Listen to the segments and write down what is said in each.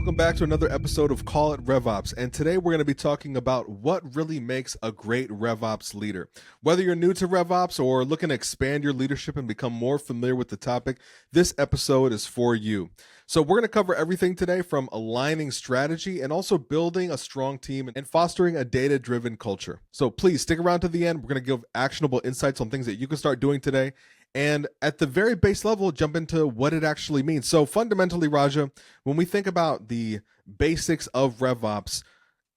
Welcome back to another episode of Call It RevOps, and today we're going to be talking about what really makes a great RevOps leader. Whether you're new to RevOps or looking to expand your leadership and become more familiar with the topic, this episode is for you. So we're going to cover everything today from aligning strategy and also building a strong team and fostering a data-driven culture. So please stick around to the end. We're going to give actionable insights on things that you can start doing today. And at the very base level, jump into what it actually means. So fundamentally, Raja, when we think about the basics of RevOps,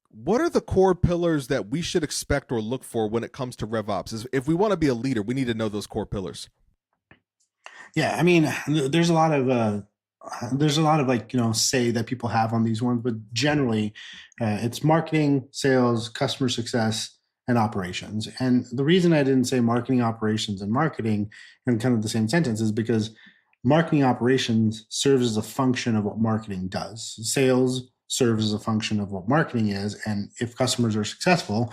what are the core pillars that we should expect or look for when it comes to RevOps? If we want to be a leader, we need to know those core pillars. Yeah, I mean, there's a lot of say that people have on these ones, but generally, it's marketing, sales, customer success, and operations. And the reason I didn't say marketing, operations, and marketing in kind of the same sentence is because marketing operations serves as a function of what marketing does. Sales serves as a function of what marketing is, and if customers are successful,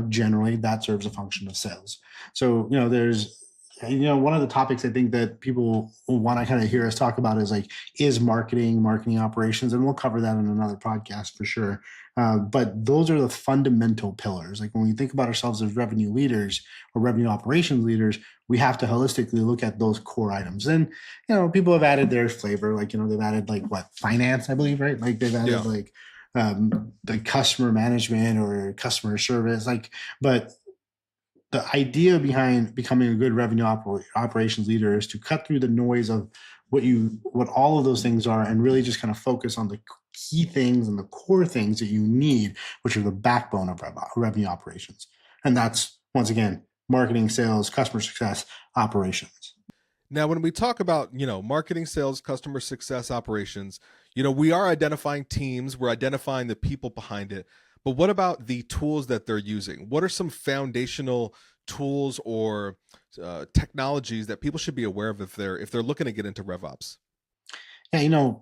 generally that serves a function of sales. So, one of the topics I think that people want to kind of hear us talk about is like, is marketing operations, and we'll cover that in another podcast for sure. But those are the fundamental pillars. Like when we think about ourselves as revenue leaders or revenue operations leaders, we have to holistically look at those core items. And people have added their flavor, like they've added like finance, I believe, right? Like they've added the customer management or customer service, but the idea behind becoming a good revenue operations leader is to cut through the noise of what all of those things are, and really just kind of focus on the key things and the core things that you need, which are the backbone of revenue operations. And that's, once again, marketing, sales, customer success, operations. Now, when we talk about, marketing, sales, customer success, operations, we are identifying teams, we're identifying the people behind it. But what about the tools that they're using? What are some foundational tools or technologies that people should be aware of if they're looking to get into RevOps? Yeah,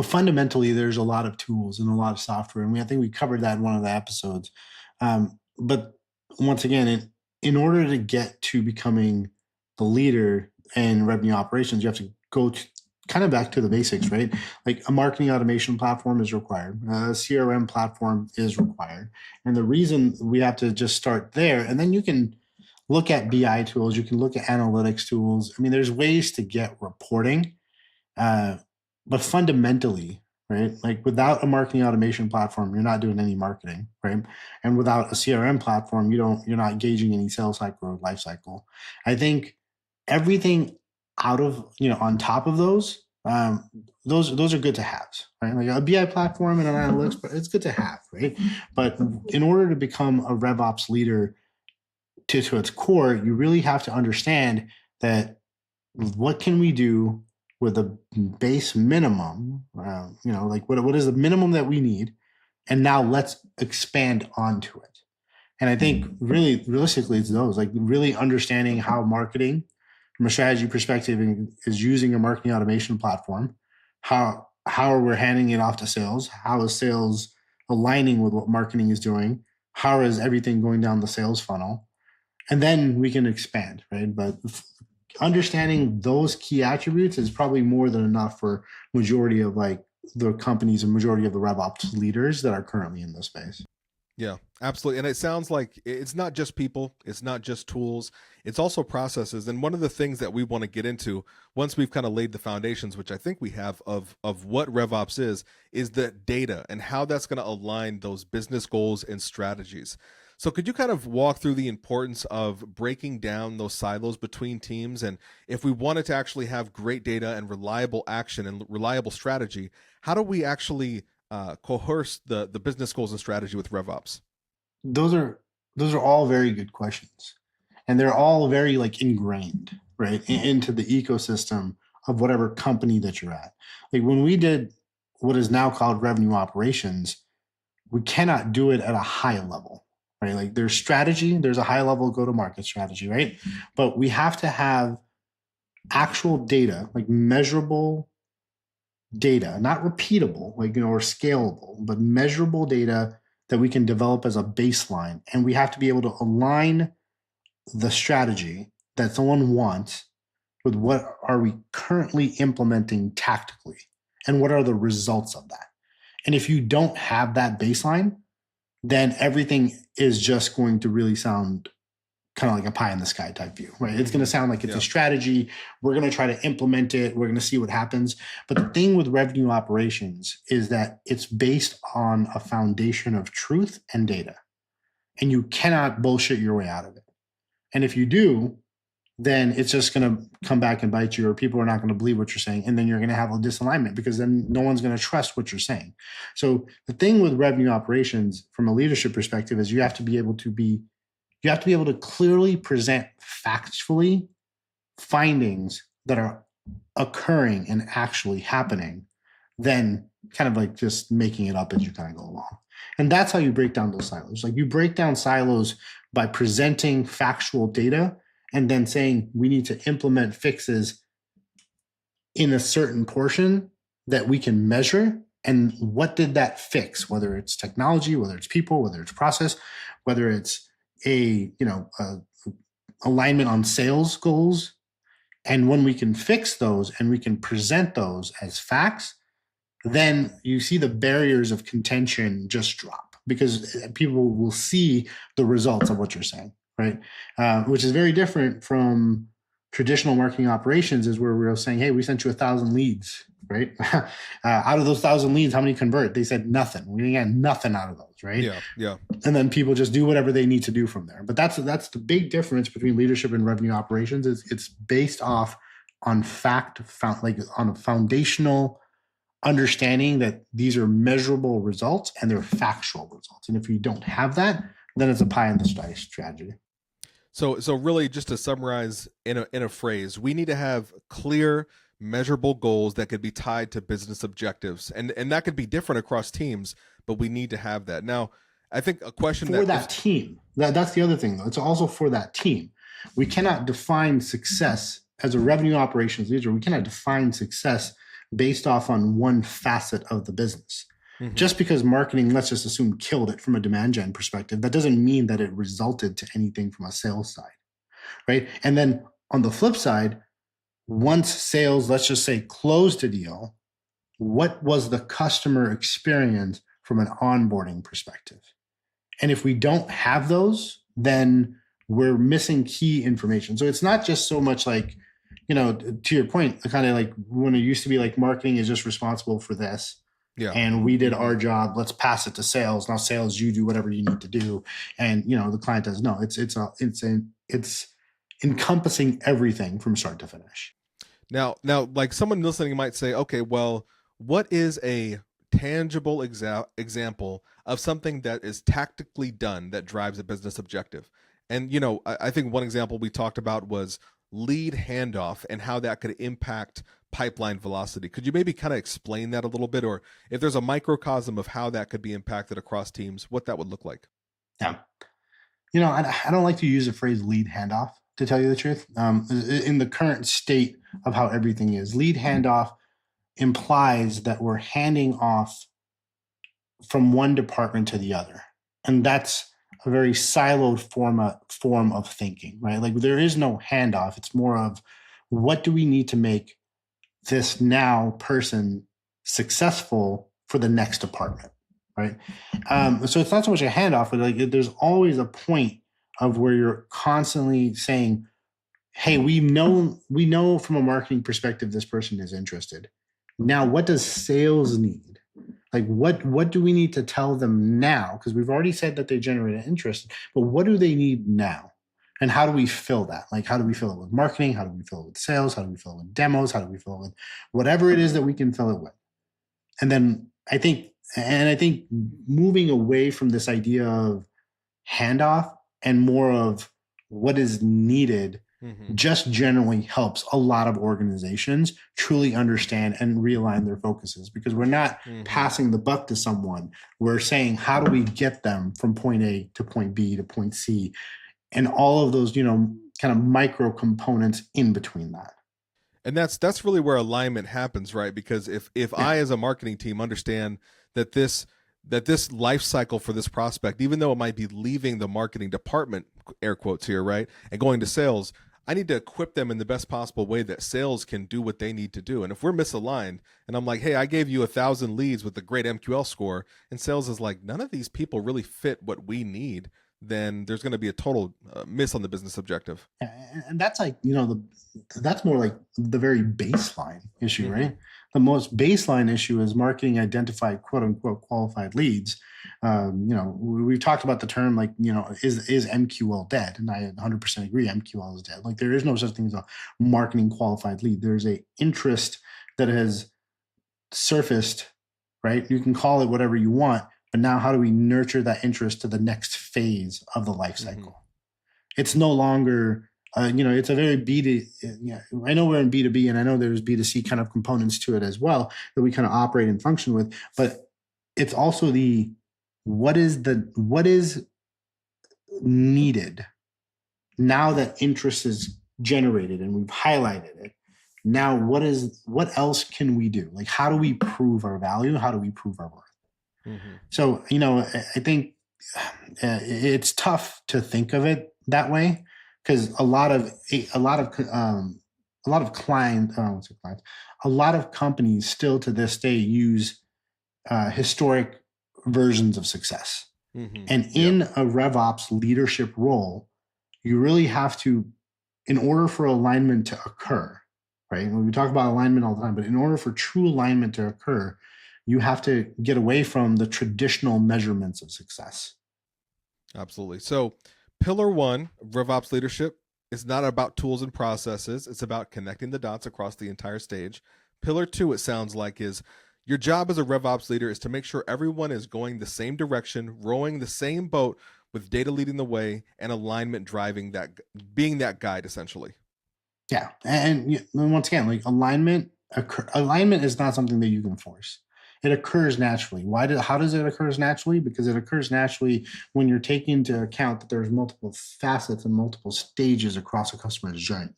fundamentally, there's a lot of tools and a lot of software, and I think we covered that in one of the episodes. But once again, in order to get to becoming the leader in revenue operations, you have to go kind of back to the basics, right? Like a marketing automation platform is required, a CRM platform is required. And the reason we have to just start there, and then you can look at BI tools, you can look at analytics tools. I mean, there's ways to get reporting, uh, but fundamentally, right? Like without a marketing automation platform, you're not doing any marketing, right? And without a CRM platform, you're not gauging any sales cycle or life cycle. I think everything out of on top of those are good to have, right? Like a BI platform and an analytics, but it's good to have, right? But in order to become a RevOps leader to its core, you really have to understand that what can we do with a base minimum, like what is the minimum that we need, and now let's expand onto it. And I think really realistically, it's those, like really understanding how marketing from a strategy perspective is using a marketing automation platform. How we're handing it off to sales? How is sales aligning with what marketing is doing? How is everything going down the sales funnel? And then we can expand, right? But understanding those key attributes is probably more than enough for majority of like the companies and majority of the RevOps leaders that are currently in this space. Yeah, absolutely. And it sounds like it's not just people, it's not just tools, it's also processes. And one of the things that we want to get into once we've kind of laid the foundations, which I think we have of what RevOps is the data and how that's going to align those business goals and strategies. So could you kind of walk through the importance of breaking down those silos between teams? And if we wanted to actually have great data and reliable action and reliable strategy, how do we actually coerce the business goals and strategy with RevOps? Those are those are all very good questions, and they're all very like ingrained, right, into the ecosystem of whatever company that you're at. Like when we did what is now called revenue operations, we cannot do it at a high level, right? Like there's strategy, there's a high level go to market strategy, right? But we have to have actual data, like measurable data, not repeatable, like, or scalable, but measurable data that we can develop as a baseline. And we have to be able to align the strategy that someone wants with what are we currently implementing tactically and what are the results of that. And if you don't have that baseline, then everything is just going to really sound kind of like a pie in the sky type view, right? It's going to sound like it's a strategy. We're going to try to implement it. We're going to see what happens. But the thing with revenue operations is that it's based on a foundation of truth and data, and you cannot bullshit your way out of it. And if you do, then it's just going to come back and bite you, or people are not going to believe what you're saying. And then you're going to have a disalignment, because then no one's going to trust what you're saying. So the thing with revenue operations from a leadership perspective is you have to be able to clearly present factually findings that are occurring and actually happening, than kind of like just making it up as you kind of go along. And that's how you break down those silos. Like, you break down silos by presenting factual data and then saying we need to implement fixes in a certain portion that we can measure. And what did that fix? Whether it's technology, whether it's people, whether it's process, whether it's a alignment on sales goals. And when we can fix those and we can present those as facts, then you see the barriers of contention just drop, because people will see the results of what you're saying, right? Which is very different from traditional marketing operations, is where we're saying, hey, we sent you 1,000 leads, right? Out of those 1,000 leads, how many convert? They said nothing. We didn't get nothing out of those, right? Yeah. And then people just do whatever they need to do from there. But that's the big difference between leadership and revenue operations. Is it's based off on on a foundational understanding that these are measurable results and they're factual results. And if you don't have that, then it's a pie in the sky strategy. So really, just to summarize in a phrase, we need to have clear, measurable goals that could be tied to business objectives, and that could be different across teams, but we need to have that. Now, I think a question for that team. That's the other thing, though. It's also for that team. We cannot define success as a revenue operations leader. We cannot define success based off on one facet of the business. Mm-hmm. Just because marketing, let's just assume, killed it from a demand gen perspective, that doesn't mean that it resulted to anything from a sales side, right? And then on the flip side, once sales, let's just say, closed a deal, what was the customer experience from an onboarding perspective? And if we don't have those, then we're missing key information. So it's not just so much like, to your point, kind of like when it used to be like marketing is just responsible for this. Yeah. And we did our job. Let's pass it to sales. Now sales, you do whatever you need to do. And, the client does. No, it's encompassing everything from start to finish. Now, like someone listening might say, okay, well, what is a tangible example of something that is tactically done that drives a business objective? And, I think one example we talked about was lead handoff and how that could impact pipeline velocity. Could you maybe kind of explain that a little bit, or if there's a microcosm of how that could be impacted across teams, what that would look like? Yeah. I don't like to use the phrase lead handoff, to tell you the truth. In the current state of how everything is, lead handoff implies that we're handing off from one department to the other. And that's a very siloed form of thinking, right? Like, there is no handoff. It's more of, what do we need to make this now person successful for the next department, right? So it's not so much a handoff, but like, there's always a point of where you're constantly saying, hey, we know from a marketing perspective this person is interested. Now, what does sales need? Like, what do we need to tell them now? Because we've already said that they generated interest, but what do they need now? And how do we fill that? Like, how do we fill it with marketing? How do we fill it with sales? How do we fill it with demos? How do we fill it with whatever it is that we can fill it with? And then I think moving away from this idea of handoff and more of what is needed just generally helps a lot of organizations truly understand and realign their focuses, because we're not passing the buck to someone. We're saying, how do we get them from point A to point B to point C, and all of those, kind of micro components in between that. And that's really where alignment happens, right? Because if I, as a marketing team, understand that this life cycle for this prospect, even though it might be leaving the marketing department, air quotes here, right, and going to sales, I need to equip them in the best possible way that sales can do what they need to do. And if we're misaligned and I'm like, hey, I gave you 1,000 leads with a great MQL score, and sales is like, none of these people really fit what we need, then there's going to be a total miss on the business objective. And that's like, that's more like the very baseline issue, Mhm. right? The most baseline issue is marketing identified quote unquote qualified leads. We've talked about the term like, is MQL dead? And I 100% agree, MQL is dead. Like there is no such thing as a marketing qualified lead. There's a interest that has surfaced, right? You can call it whatever you want, but now how do we nurture that interest to the next phase of the life cycle? Mhm. It's no longer, it's a very I know we're in B2B and I know there's B2C kind of components to it as well that we kind of operate and function with, but it's also what is needed now that interest is generated and we've highlighted it. Now, what else can we do? Like, how do we prove our value? How do we prove our worth? Mhm. So, I think it's tough to think of it that way because a lot of clients, a lot of companies still to this day use historic versions of success. Mhm. And Yeah. in a RevOps leadership role, you really have to, in order for alignment to occur, right? When we talk about alignment all the time, but in order for true alignment to occur, you have to get away from the traditional measurements of success. Absolutely. So, pillar one, RevOps leadership, is not about tools and processes. It's about connecting the dots across the entire stage. Pillar two, it sounds like, is your job as a RevOps leader is to make sure everyone is going the same direction, rowing the same boat, with data leading the way and alignment driving that, being that guide essentially. Yeah, and once again, like alignment is not something that you can force. It occurs naturally. How does it occur naturally? Because it occurs naturally when you're taking into account that there's multiple facets and multiple stages across a customer's journey.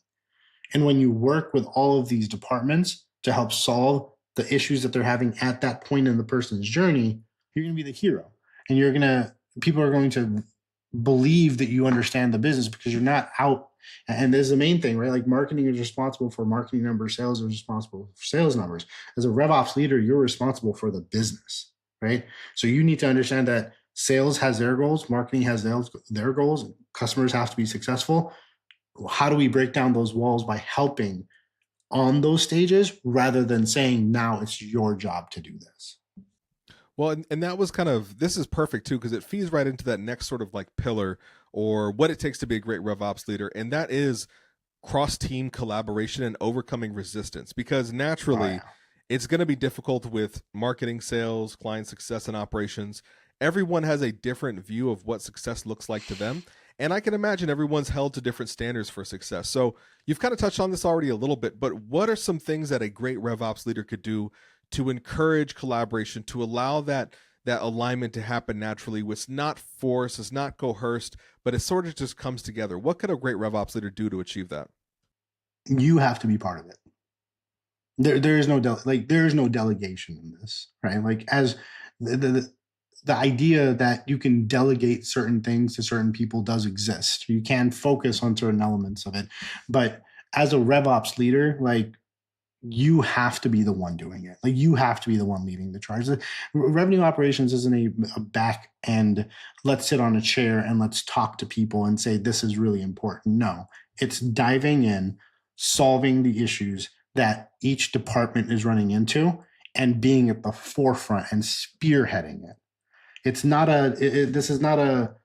And when you work with all of these departments to help solve the issues that they're having at that point in the person's journey, you're going to be the hero. And people are going to believe that you understand the business because you're not out. And this is the main thing, right? Like marketing is responsible for marketing numbers, sales is responsible for sales numbers. As a RevOps leader, you're responsible for the business, right? So you need to understand that sales has their goals, marketing has their goals, customers have to be successful. How do we break down those walls by helping on those stages rather than saying now it's your job to do this? Well, and that was kind of, this is perfect too, because it feeds right into that next sort of like pillar or what it takes to be a great RevOps leader. And that is cross team collaboration and overcoming resistance, because Oh, naturally yeah. it's going to be difficult with marketing, sales, client success, and operations. Everyone has a different view of what success looks like to them. And I can imagine everyone's held to different standards for success. So you've kind of touched on this already a little bit, but what are some things that a great RevOps leader could do to encourage collaboration, to allow that alignment to happen naturally? It's not forced, it's not coerced, but it sort of just comes together. What could a great RevOps leader do to achieve that? You have to be part of it. There is no there is no delegation in this, right? Like as the idea that you can delegate certain things to certain people does exist. You can focus on certain elements of it, but as a RevOps leader, like you have to be the one doing it. Like you have to be the one leading the charge. Revenue operations isn't a back end, let's sit on a chair and let's talk to people and say, this is really important. No, it's diving in, solving the issues that each department is running into and being at the forefront and spearheading it. It's not this is not a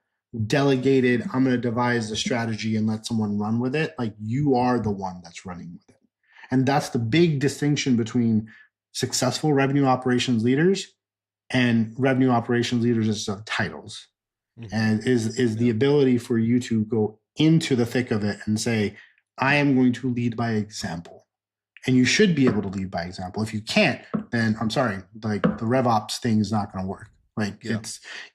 delegated, I'm going to devise a strategy and let someone run with it. Like you are the one that's running with it. And that's the big distinction between successful revenue operations leaders and revenue operations leaders as titles. Mm-hmm. And is the Yeah. ability for you to go into the thick of it and say, I am going to lead by example. And you should be able to lead by example. If you can't, then I'm sorry, like the RevOps thing is not going to work. Like Yeah.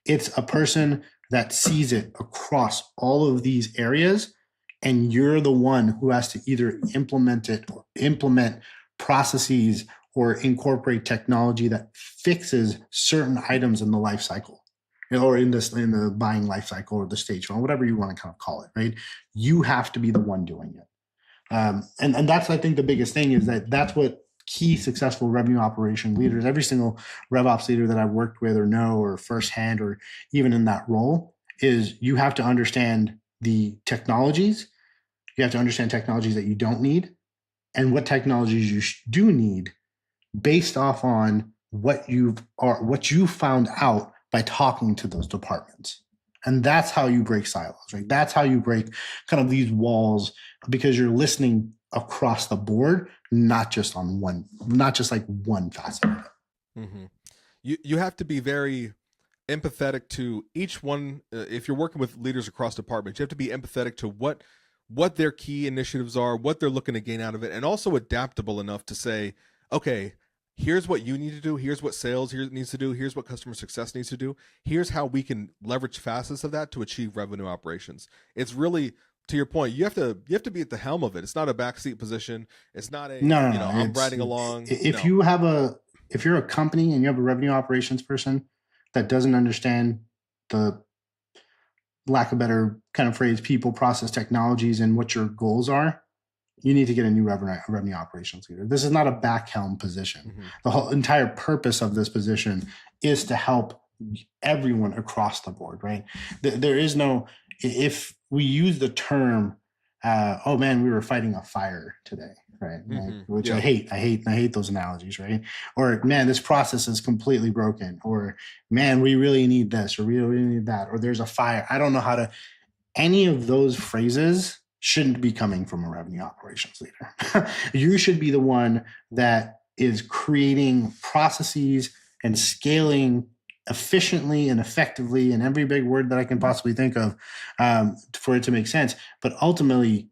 it's a person that sees it across all of these areas, and you're the one who has to either implement it or implement processes or incorporate technology that fixes certain items in the life cycle, or in the buying life cycle or the stage one, whatever you want to kind of call it, right? You have to be the one doing it. And that's, I think, the biggest thing is that's what key successful revenue operation leaders, every single RevOps leader that I've worked with or know or firsthand or even in that role, is you have to understand the technologies. You have to understand technologies that you don't need and what technologies you do need based off on what you found out by talking to those departments. And that's how you break silos, right? That's how you break kind of these walls, because you're listening across the board, not just like one facet of it. Mm-hmm. You have to be very empathetic to each one. If you're working with leaders across departments, you have to be empathetic to what their key initiatives are, what they're looking to gain out of it, and also adaptable enough to say, okay, here's what you need to do, here's what sales here needs to do, here's what customer success needs to do, here's how we can leverage facets of that to achieve revenue operations. It's really, to your point, you have to be at the helm of it. It's not a backseat position. It's not a No, I'm riding along. If you're a company and you have a revenue operations person that doesn't understand the, lack of better kind of phrase, people, process, technologies, and what your goals are, you need to get a new revenue operations leader. This is not a back helm position. Mm-hmm. The whole entire purpose of this position is to help everyone across the board, right? There is no, if we use the term, oh man, we were fighting a fire today, right? Mm-hmm. Which I hate those analogies, right? Or man, this process is completely broken, or man, we really need this, or we really need that, or there's a fire. I don't know how to, any of those phrases shouldn't be coming from a revenue operations leader. You should be the one that is creating processes and scaling efficiently and effectively, and every big word that I can possibly think of, for it to make sense. But ultimately,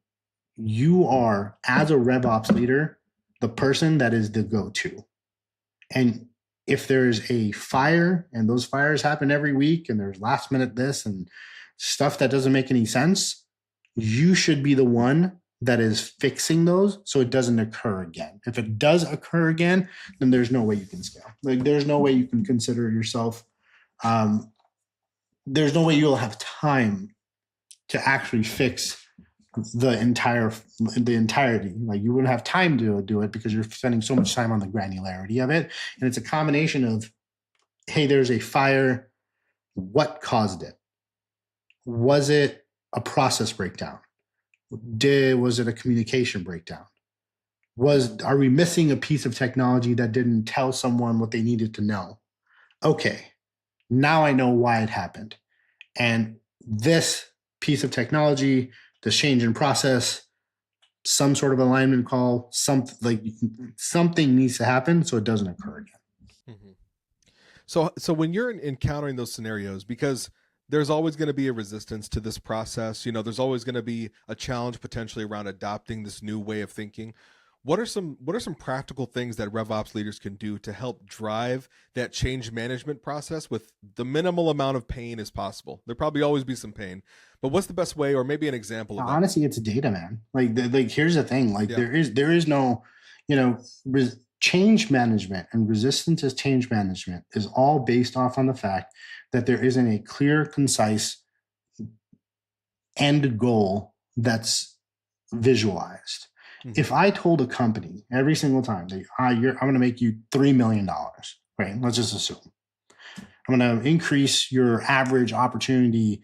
you are, as a RevOps leader, the person that is the go-to. And if there's a fire, and those fires happen every week, and there's last minute this and stuff that doesn't make any sense, you should be the one that is fixing those so it doesn't occur again. If it does occur again, then there's no way you can scale. Like, there's no way you can consider yourself, there's no way you'll have time to actually fix the entirety. Like, you wouldn't have time to do it because you're spending so much time on the granularity of it. And it's a combination of, hey, there's a fire. What caused it? Was it a process breakdown? Was it a communication breakdown? Are we missing a piece of technology that didn't tell someone what they needed to know? Okay, now I know why it happened. And this piece of technology, this change in process, some sort of alignment call, something needs to happen so it doesn't occur again. Mm-hmm. So when you're encountering those scenarios, because there's always going to be a resistance to this process. There's always going to be a challenge potentially around adopting this new way of thinking. What are some practical things that RevOps leaders can do to help drive that change management process with the minimal amount of pain as possible? There'll probably always be some pain, but what's the best way, or maybe an example of that? Honestly, it's data, man. Like here's the thing. Like, there is no, change management and resistance to change management is all based off on the fact that there isn't a clear, concise end goal that's visualized. Mm-hmm. If I told a company every single time that I'm going to make you $3 million, right? Let's just assume I'm going to increase your average opportunity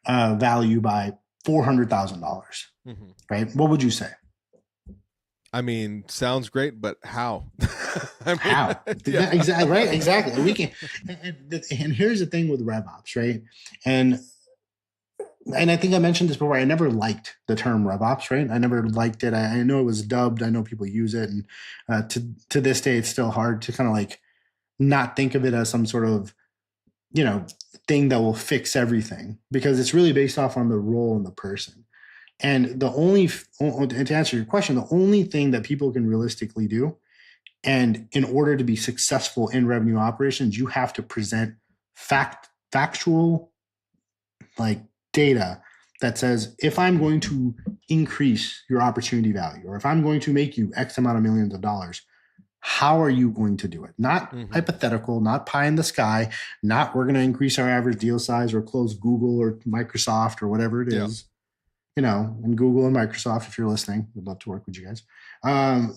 value by $400,000, mm-hmm. right? What would you say? I mean, sounds great, but how? How? Yeah. Exactly. Right. Exactly. We can. And here's the thing with RevOps, right? And I think I mentioned this before. I never liked the term RevOps, right? I never liked it. I know it was dubbed. I know people use it, and to this day, it's still hard to kind of like not think of it as some sort of thing that will fix everything, because it's really based off on the role and the person. And to answer your question, the only thing that people can realistically do, and in order to be successful in revenue operations, you have to present factual, like, data that says, if I'm going to increase your opportunity value, or if I'm going to make you X amount of millions of dollars, how are you going to do it? Not mm-hmm. hypothetical, not pie in the sky, not we're going to increase our average deal size or close Google or Microsoft or whatever it is. and Google and Microsoft, if you're listening, we'd love to work with you guys.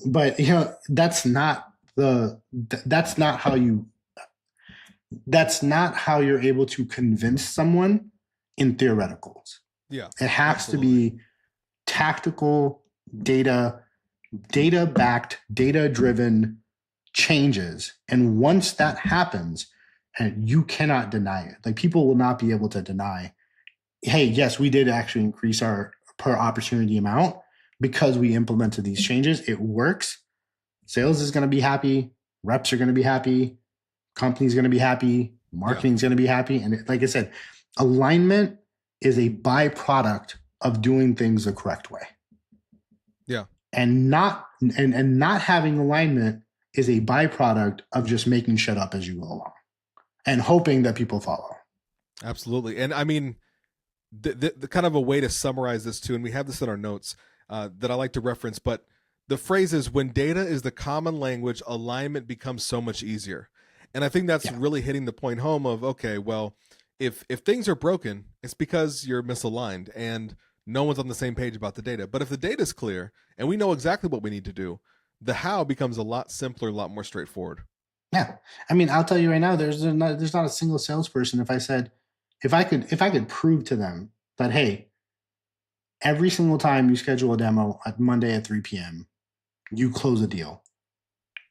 But that's not how you're able to convince someone in theoreticals. Yeah. It has absolutely. To be tactical, data-backed, data-driven changes. And once that happens, and you cannot deny it. Like, people will not be able to deny, hey, yes, we did actually increase our per opportunity amount because we implemented these changes. It works. Sales is going to be happy. Reps are going to be happy. Company's going to be happy. Marketing's going to be happy. And like I said, alignment is a byproduct of doing things the correct way. Yeah. And not having alignment is a byproduct of just making shit up as you go along and hoping that people follow. Absolutely. And I mean, the kind of a way to summarize this too, and we have this in our notes that I like to reference, but the phrase is, when data is the common language, alignment becomes so much easier. And I think that's really hitting the point home of, okay, well, if things are broken, it's because you're misaligned and no one's on the same page about the data. But if the data is clear and we know exactly what we need to do, the how becomes a lot simpler, a lot more straightforward. Yeah. I mean, I'll tell you right now, there's not a single salesperson. If I could prove to them that, hey, every single time you schedule a demo at Monday at 3 p.m., you close a deal.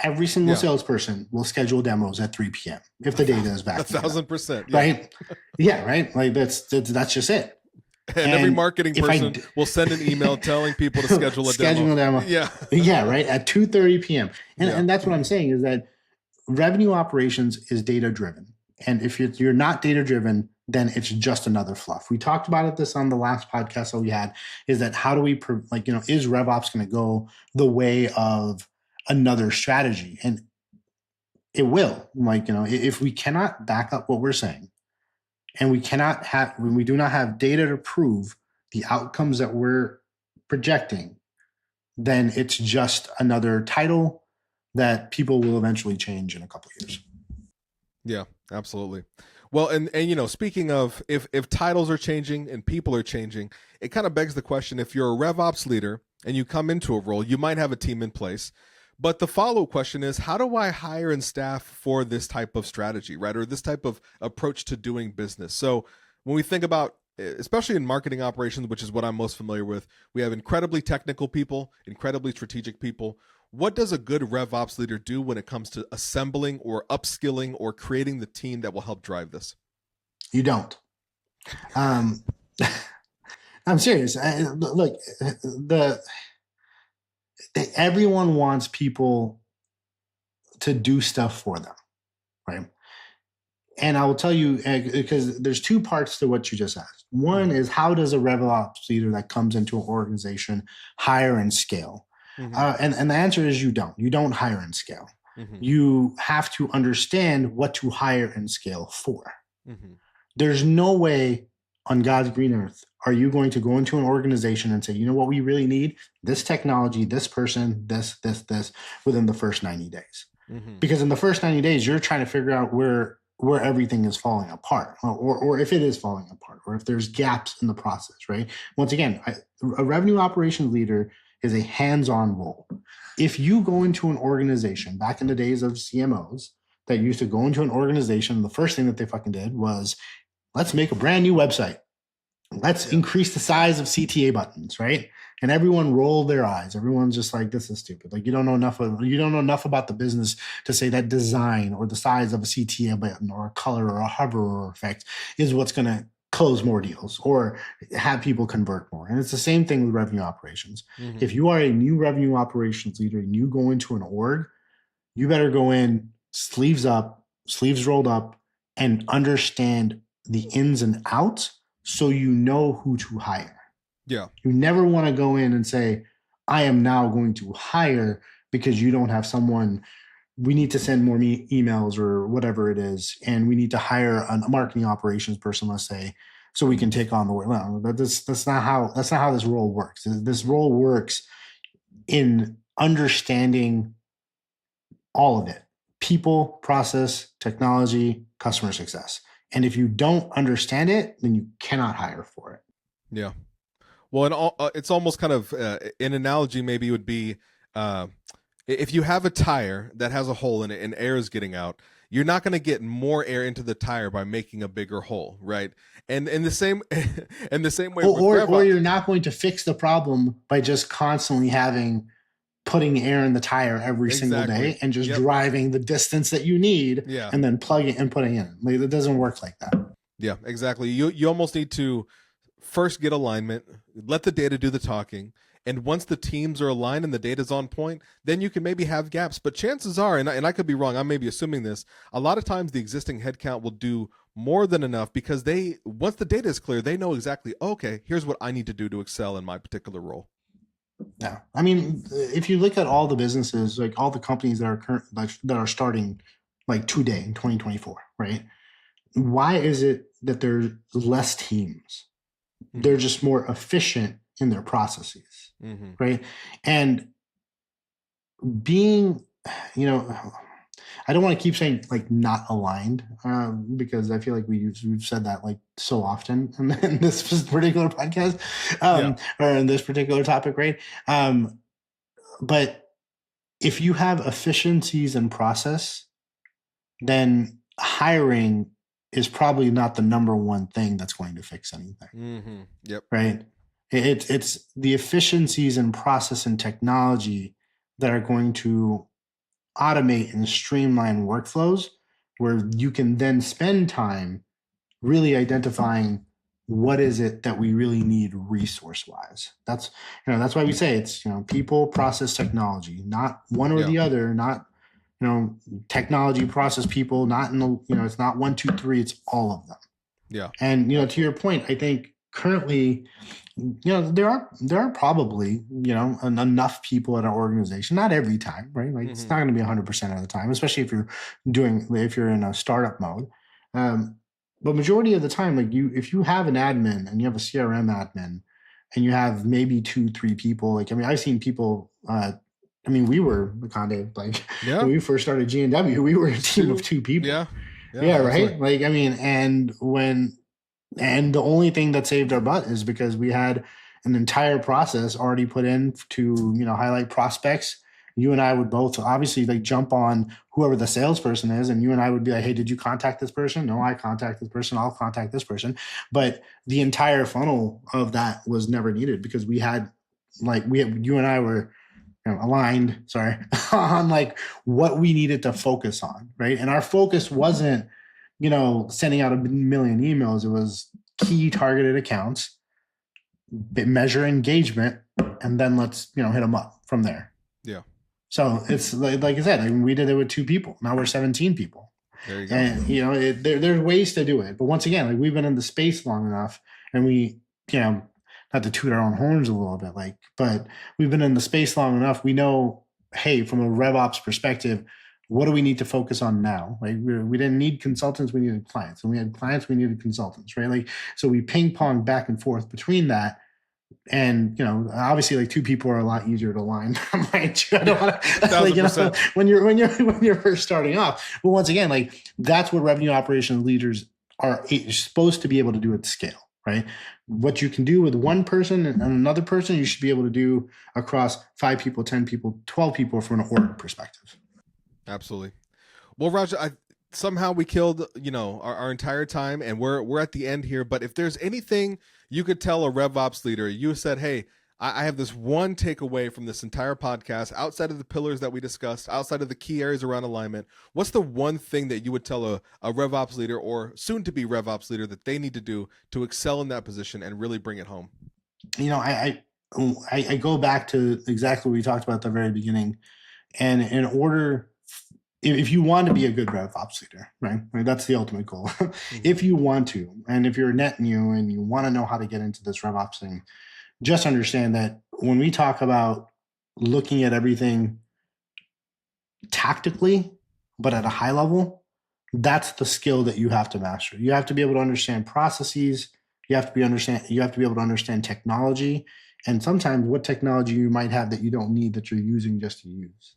Every single salesperson will schedule demos at 3 p.m. if the data is back. 1,000%. Yeah. Right? Yeah, right? Like that's just it. And every marketing person will send an email telling people to schedule a demo. Yeah. Yeah, right? At 2:30 p.m. And that's what I'm saying, is that revenue operations is data-driven. And if you're not data-driven, then it's just another fluff. We talked about this on the last podcast that we had, is that how do we, is RevOps going to go the way of another strategy? And it will. If we cannot back up what we're saying, and when we do not have data to prove the outcomes that we're projecting, then it's just another title that people will eventually change in a couple of years. Yeah, absolutely. Well, and speaking of, if titles are changing and people are changing, it kind of begs the question, if you're a RevOps leader and you come into a role, you might have a team in place. But the follow-up question is, how do I hire and staff for this type of strategy, right? Or this type of approach to doing business? So when we think about, especially in marketing operations, which is what I'm most familiar with, we have incredibly technical people, incredibly strategic people. What does a good RevOps leader do when it comes to assembling or upskilling or creating the team that will help drive this? You don't. I'm serious. Look, everyone wants people to do stuff for them, right? And I will tell you, because there's two parts to what you just asked. One is, how does a RevOps leader that comes into an organization hire and scale? Mm-hmm. And the answer is, you don't. You don't hire and scale. Mm-hmm. You have to understand what to hire and scale for. Mm-hmm. There's no way on God's green earth are you going to go into an organization and say, you know what we really need? This technology, this person, this, within the first 90 days. Mm-hmm. Because in the first 90 days, you're trying to figure out where everything is falling apart, or if it is falling apart, or if there's gaps in the process, right? Once again, a revenue operations leader is a hands-on role. If you go into an organization, back in the days of CMOs that used to go into an organization, the first thing that they fucking did was, let's make a brand new website. Let's increase the size of CTA buttons, right? And everyone rolled their eyes. Everyone's just like, this is stupid. Like, you don't know enough about the business to say that design or the size of a CTA button or a color or a hover or effect is what's going to close more deals or have people convert more. And it's the same thing with revenue operations. Mm-hmm. If you are a new revenue operations leader and you go into an org, you better go in sleeves up, sleeves rolled up, and understand the ins and outs so you know who to hire. Yeah. You never want to go in and say, I am now going to hire because you don't have someone. We need to send more emails or whatever it is, and we need to hire a marketing operations person, let's say, so we can take on the work. No, that's not how this role works. This role works in understanding all of it: people, process, technology, customer success. And if you don't understand it, then you cannot hire for it. Yeah. Well, and it's almost kind of an analogy. Maybe would be uh, if you have a tire that has a hole in it and air is getting out, you're not going to get more air into the tire by making a bigger hole, right? And in the same in the same way, or you're not going to fix the problem by just constantly putting air in the tire every single day and just driving the distance that you need, and then plugging and putting in. Like, it doesn't work like that. Yeah, exactly. You almost need to first get alignment, let the data do the talking, and once the teams are aligned and the data's on point, then you can maybe have gaps. But chances are, and I could be wrong, I may be assuming this, a lot of times the existing headcount will do more than enough because once the data is clear, they know exactly, okay, here's what I need to do to excel in my particular role. Yeah, I mean, if you look at all the businesses, like all the companies that are starting like today in 2024, right? Why is it that there's less teams? They're just more efficient in their processes, right? And being, I don't want to keep saying like not aligned, because I feel like we've said that like so often in this particular podcast, or in this particular topic, right? But if you have efficiencies in process, then hiring is probably not the number one thing that's going to fix anything. Yep. Right. It's the efficiencies in process and technology that are going to automate and streamline workflows, where you can then spend time really identifying what is it that we really need resource wise. That's why we say it's people, process, technology, not one or the other, not technology, process, people, not in the it's not 1, 2, 3, it's all of them. Yeah. And to your point, I think currently there are probably enough people at our organization, not every time, right? Like it's not going to be 100% of the time, especially if you're in a startup mode, but majority of the time, like if you have an admin and you have a CRM admin and you have maybe 2, 3 people, like I've seen people, we were Conde, like when we first started G&W, we were a team of 2 people. Yeah, right. Like and the only thing that saved our butt is because we had an entire process already put in to highlight prospects. You and I would both obviously like jump on whoever the salesperson is, and you and I would be like, hey, did you contact this person? No, I contact this person. I'll contact this person. But the entire funnel of that was never needed because you and I were aligned, on like what we needed to focus on, right? And our focus wasn't, sending out 1 million emails. It was key targeted accounts, measure engagement, and then let's, hit them up from there. Yeah. So it's like I said, we did it with 2 people. Now we're 17 people. There you go. And, there's ways to do it. But once again, like we've been in the space long enough, and we, not to toot our own horns a little bit, but we've been in the space long enough. We know, hey, from a RevOps perspective, what do we need to focus on now? Like we didn't need consultants, we needed clients, and we had clients, we needed consultants, right? Like, so we ping pong back and forth between that. And obviously, like 2 people are a lot easier to align. I don't want to, when you're first starting off. But once again, like that's what revenue operations leaders are supposed to be able to do at scale, right? What you can do with one person and another person, you should be able to do across 5 people, 10 people, 12 people from an org perspective. Absolutely. Well, Raja, somehow we killed, our entire time, and we're at the end here. But if there's anything you could tell a RevOps leader, you said, hey, I have this one takeaway from this entire podcast, outside of the pillars that we discussed, outside of the key areas around alignment. What's the one thing that you would tell a RevOps leader or soon to be RevOps leader that they need to do to excel in that position and really bring it home? I go back to exactly what we talked about at the very beginning. And in order, if you want to be a good RevOps leader, right? That's the ultimate goal. If you want to, and if you're net new and you want to know how to get into this RevOps thing, just understand that when we talk about looking at everything tactically, but at a high level, that's the skill that you have to master. You have to be able to understand processes. You have to be able to understand technology, and sometimes what technology you might have that you don't need that you're using just to use.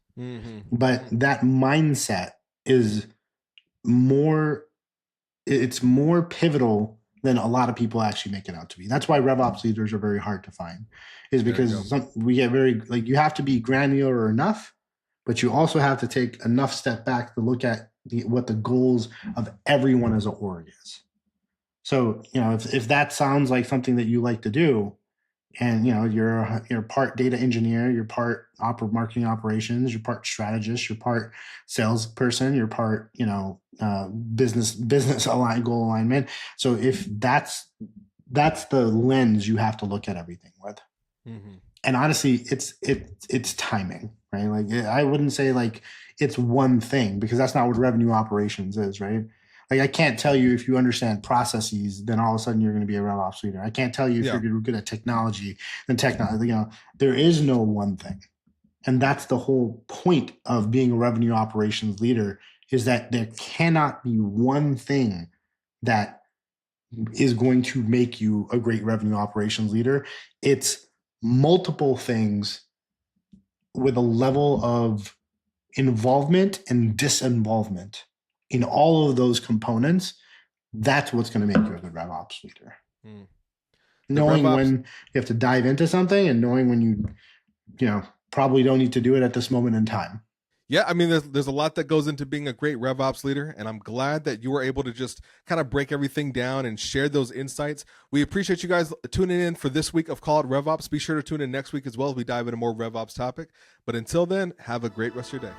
But that mindset is more pivotal than a lot of people actually make it out to be. That's why RevOps leaders are very hard to find, is because we get very, like, you have to be granular enough, but you also have to take enough step back to look at what the goals of everyone as an org is. So, if that sounds like something that you like to do, and you're part data engineer, you're part marketing operations, you're part strategist, you're part salesperson, you're part business goal alignment. So if that's the lens you have to look at everything with. Mm-hmm. And honestly, it's timing, right? Like, I wouldn't say like it's one thing, because that's not what revenue operations is, right? Like, I can't tell you if you understand processes, then all of a sudden you're going to be a RevOps leader. I can't tell you if you're good at technology, then technology. There is no one thing, and that's the whole point of being a revenue operations leader, is that there cannot be one thing that is going to make you a great revenue operations leader. It's multiple things with a level of involvement and disinvolvement in all of those components. That's what's going to make you a good RevOps leader. Knowing when you have to dive into something, and knowing when you probably don't need to do it at this moment in time. Yeah, I mean, there's a lot that goes into being a great RevOps leader, and I'm glad that you were able to just kind of break everything down and share those insights. We appreciate you guys tuning in for this week of Call It RevOps. Be sure to tune in next week as well as we dive into more RevOps topic. But until then, have a great rest of your day.